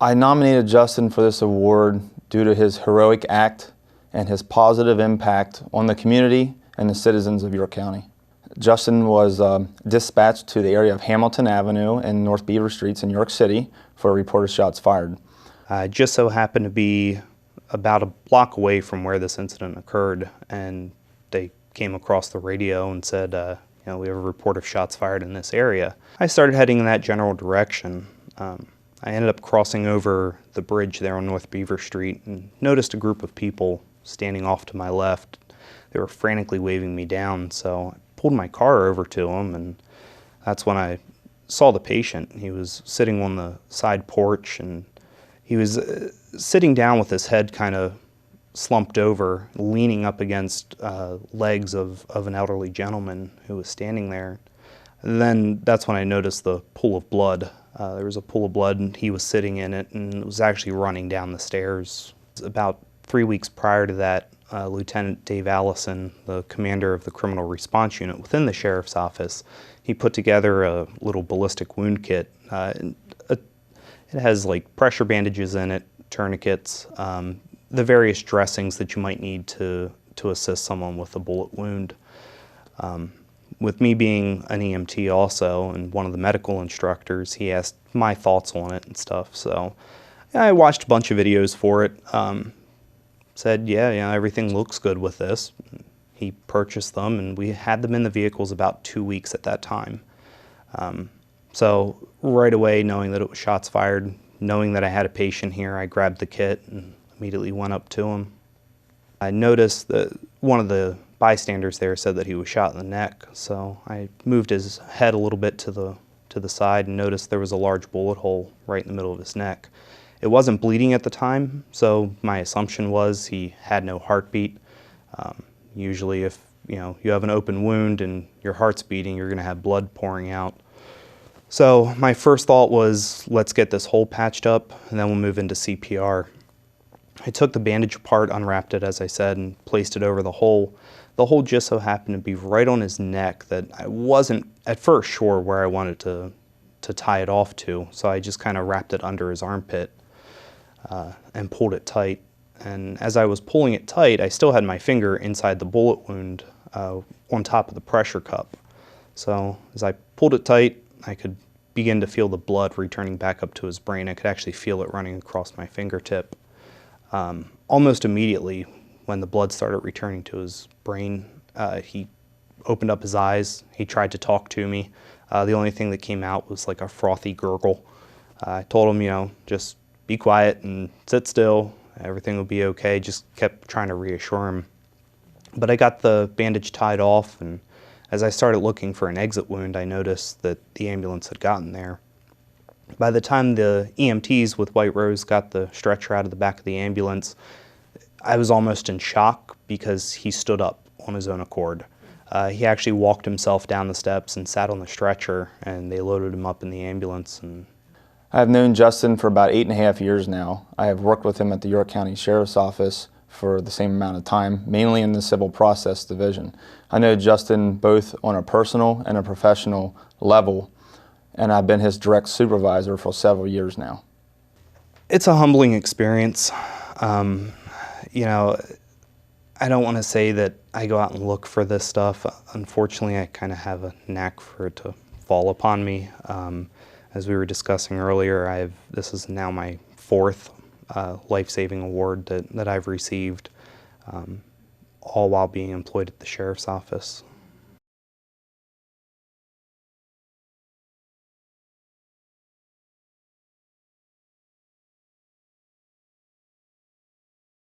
I nominated Justin for this award due to his heroic act and his positive impact on the community and the citizens of York County. Justin was dispatched to the area of Hamilton Avenue and North Beaver Streets in York City for a report of shots fired. I just so happened to be about a block away from where this incident occurred, and they came across the radio and said, we have a report of shots fired in this area. I started heading in that general direction. I ended up crossing over the bridge there on North Beaver Street and noticed a group of people standing off to my left. They were frantically waving me down, so I pulled my car over to them, and that's when I saw the patient. He was sitting on the side porch, and he was sitting down with his head kind of slumped over, leaning up against legs of an elderly gentleman who was standing there. And then that's when I noticed the pool of blood. There was a pool of blood, and he was sitting in it, and it was actually running down the stairs. About 3 weeks prior to that, Lieutenant Dave Allison, the commander of the criminal response unit within the sheriff's office, he put together a little ballistic wound kit. It has like pressure bandages in it, tourniquets, the various dressings that you might need to assist someone with a bullet wound. With me being an EMT also and one of the medical instructors, he asked my thoughts on it and stuff. So I watched a bunch of videos for it. Said, yeah, everything looks good with this. He purchased them, and we had them in the vehicles about 2 weeks at that time. So right away, knowing that it was shots fired, knowing that I had a patient here, I grabbed the kit and immediately went up to him. I noticed that one of the bystanders there said that he was shot in the neck, so I moved his head a little bit to the side and noticed there was a large bullet hole right in the middle of his neck. It wasn't bleeding at the time, so my assumption was he had no heartbeat. Usually if you have an open wound and your heart's beating, you're going to have blood pouring out. So my first thought was, let's get this hole patched up, and then we'll move into CPR. I took the bandage apart, unwrapped it, as I said, and placed it over the hole. The hole just so happened to be right on his neck that I wasn't at first sure where I wanted to tie it off to, so I just kind of wrapped it under his armpit and pulled it tight. And as I was pulling it tight, I still had my finger inside the bullet wound on top of the pressure cup. So as I pulled it tight, I could begin to feel the blood returning back up to his brain. I could actually feel it running across my fingertip. Almost immediately, when the blood started returning to his brain, he opened up his eyes. He tried to talk to me. The only thing that came out was like a frothy gurgle. I told him, just be quiet and sit still. Everything will be okay. Just kept trying to reassure him. But I got the bandage tied off, and as I started looking for an exit wound, I noticed that the ambulance had gotten there. By the time the EMTs with White Rose got the stretcher out of the back of the ambulance, I was almost in shock because he stood up on his own accord. He actually walked himself down the steps and sat on the stretcher, and they loaded him up in the ambulance. And I have known Justin for about 8.5 years now. I have worked with him at the York County Sheriff's Office for the same amount of time, mainly in the Civil Process Division. I know Justin both on a personal and a professional level, and I've been his direct supervisor for several years now. It's a humbling experience. I don't want to say that I go out and look for this stuff. Unfortunately, I kind of have a knack for it to fall upon me. As we were discussing earlier, this is now my 4th life-saving award that I've received, all while being employed at the Sheriff's Office.